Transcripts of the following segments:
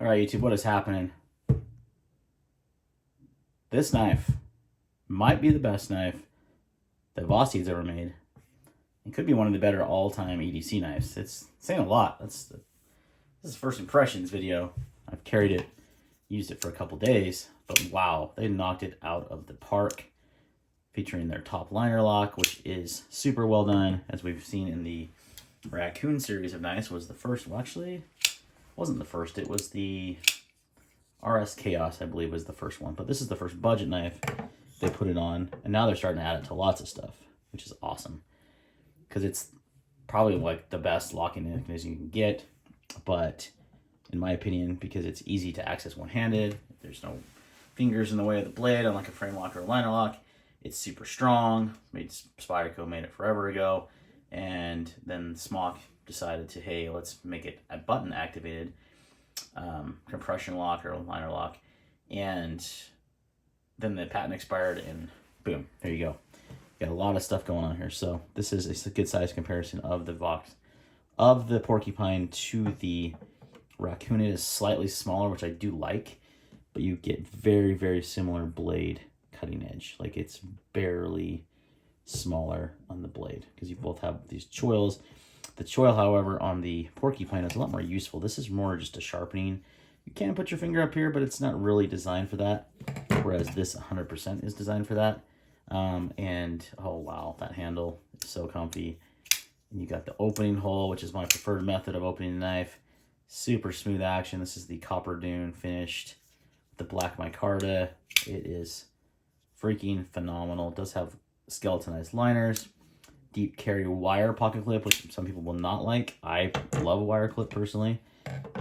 All right, YouTube, what is happening? This knife might be the best knife that Vosteed's ever made. It could be one of the better all-time EDC knives. It's saying a lot. This is first impressions video. I've carried it, used it for a couple days, but wow, they knocked it out of the park. Featuring their top liner lock, which is super well done, as we've seen in the Raccoon series of knives. Was the first, well, actually, wasn't the first. It was the RS Chaos, I believe, was the first one. But this is the first budget knife they put it on, and now they're starting to add it to lots of stuff, which is awesome. Because it's probably like the best locking mechanism you can get, but in my opinion, because it's easy to access one-handed, there's no fingers in the way of the blade, unlike a frame lock or a liner lock. It's super strong. Spyderco made it forever ago, and then Smock decided to, hey, let's make it a button activated compression lock or liner lock, and then the patent expired, and boom, there you go. Got a lot of stuff going on here. So this is a good size comparison of the Porcupine to the Raccoon. It is slightly smaller, which I do like, but you get very, very similar blade cutting edge. Like, it's barely smaller on the blade because you both have these choils. The choil, however, on the Porcupine is a lot more useful. This is more just a sharpening. You can put your finger up here, but it's not really designed for that, whereas this 100% is designed for that. And oh wow, that handle is so comfy. And you got the opening hole, which is my preferred method of opening a knife. Super smooth action. This is the Copper Dune finished with the black micarta. It is freaking phenomenal. It does have skeletonized liners, deep carry wire pocket clip, which some people will not like. I love a wire clip personally.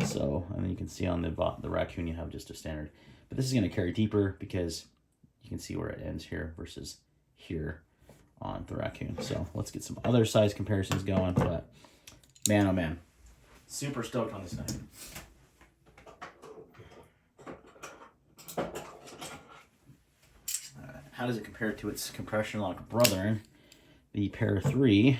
So, and then you can see on the Raccoon you have just a standard, but this is going to carry deeper because you can see where it ends here versus here on the Raccoon. So let's get some other size comparisons going. But man, oh man, super stoked on this knife. How does it compare to its compression lock brother, the Para 3?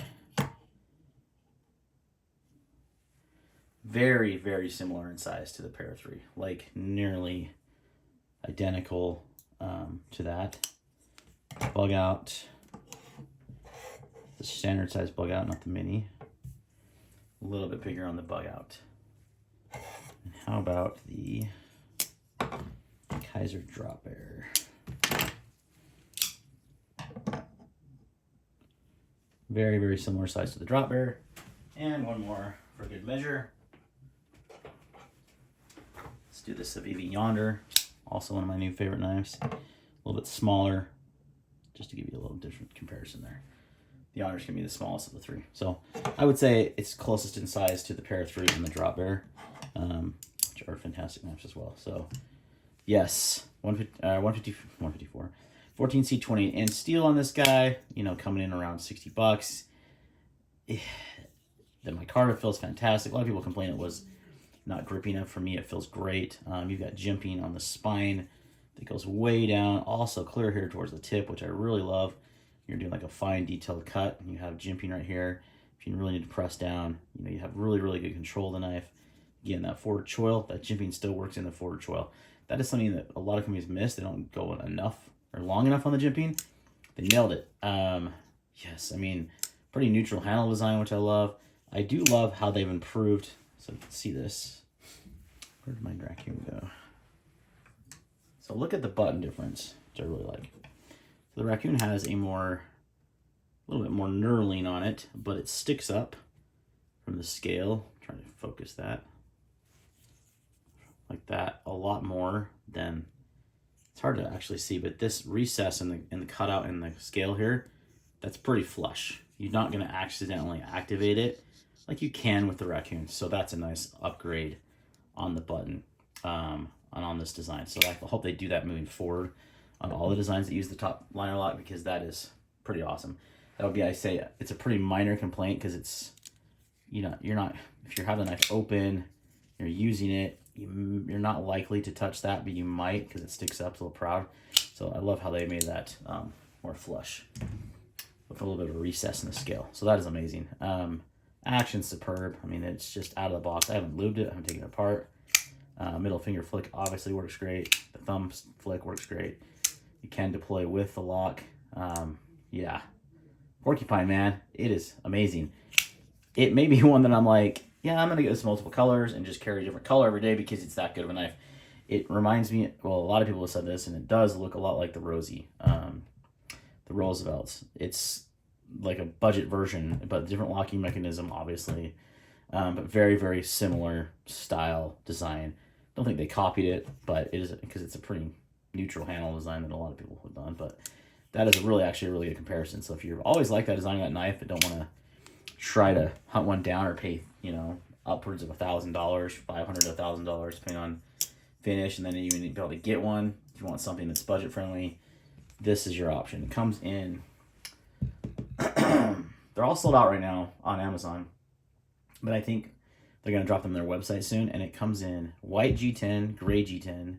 Very, very similar in size to the Para 3, like nearly identical to that. Bug out, the standard size bug out, not the mini. A little bit bigger on the bug out. And how about the Kaiser drop bear? Very, very similar size to the drop bear. And one more for good measure. Let's do the Civivi Yonder. Also one of my new favorite knives. A little bit smaller, just to give you a little different comparison there. The Yonder's gonna be the smallest of the three. So I would say it's closest in size to the Para 3 and the drop bear, which are fantastic knives as well. So yes, 154, 14C20, and steel on this guy, you know, coming in around 60 bucks. The micarta feels fantastic. A lot of people complain it was not grippy enough. For me, it feels great. You've got jimping on the spine that goes way down. Also clear here towards the tip, which I really love. You're doing like a fine detailed cut, and you have jimping right here. If you really need to press down, you know, you have really, really good control of the knife. Again, that forward choil, that jimping still works in the forward choil. That is something that a lot of companies miss. They don't go enough or long enough on the jimping. They nailed it. Yes, I mean, pretty neutral handle design, which I love. I do love how they've improved. So you can see this. Where did my Raccoon go? So look at the button difference, which I really like. So the Raccoon has a little bit more knurling on it, but it sticks up from the scale. I'm trying to focus that like that a lot more than, it's hard to actually see, but this recess in the cutout in the scale here, that's pretty flush. You're not going to accidentally activate it like you can with the Raccoon. So that's a nice upgrade on the button and on this design. So I hope they do that moving forward on all the designs that use the top liner lock, because that is pretty awesome. That would be, I say, it's a pretty minor complaint because it's, you know, you're not, if you have the knife open, you're using it, you're not likely to touch that, but you might because it sticks up a little proud. So I love how they made that more flush with a little bit of a recess in the scale. So that is amazing. Action's superb. I mean, it's just out of the box. I haven't lubed it. I haven't taken it apart. Middle finger flick obviously works great. The thumb flick works great. You can deploy with the lock. Yeah. Porcupine, man, it is amazing. It may be one that I'm like, yeah, I'm going to get this multiple colors and just carry a different color every day because it's that good of a knife. It reminds me, well, a lot of people have said this, and it does look a lot like the Rosie, the Roosevelts. It's like a budget version, but different locking mechanism, obviously, but very, very similar style design. Don't think they copied it, but it is because it's a pretty neutral handle design that a lot of people have done. But that is actually a really good comparison. So if you've always liked that design of that knife but don't want to try to hunt one down or pay, you know, upwards of $1,000, $500 to $1,000, depending on finish, and then you need to be able to get one if you want something that's budget friendly, this is your option. It comes in they're all sold out right now on Amazon, but I think they're going to drop them on their website soon, and it comes in white G10, gray G10,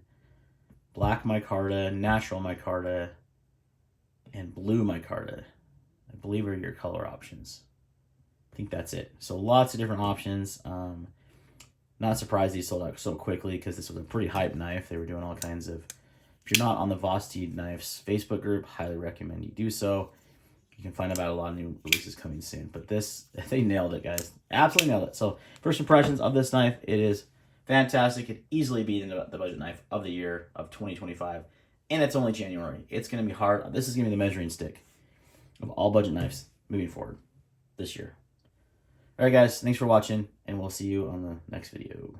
black micarta, natural micarta, and blue micarta. I believe are your color options. I think that's it. So lots of different options. Not surprised these sold out so quickly because this was a pretty hype knife. They were doing all kinds of... If you're not on the Vosteed Knives Facebook group, highly recommend you do so. You can find about a lot of new releases coming soon. But this, they nailed it, guys. Absolutely nailed it. So first impressions of this knife, it is fantastic. It easily beat the budget knife of the year of 2025. And it's only January. It's going to be hard. This is going to be the measuring stick of all budget knives moving forward this year. All right, guys. Thanks for watching, and we'll see you on the next video.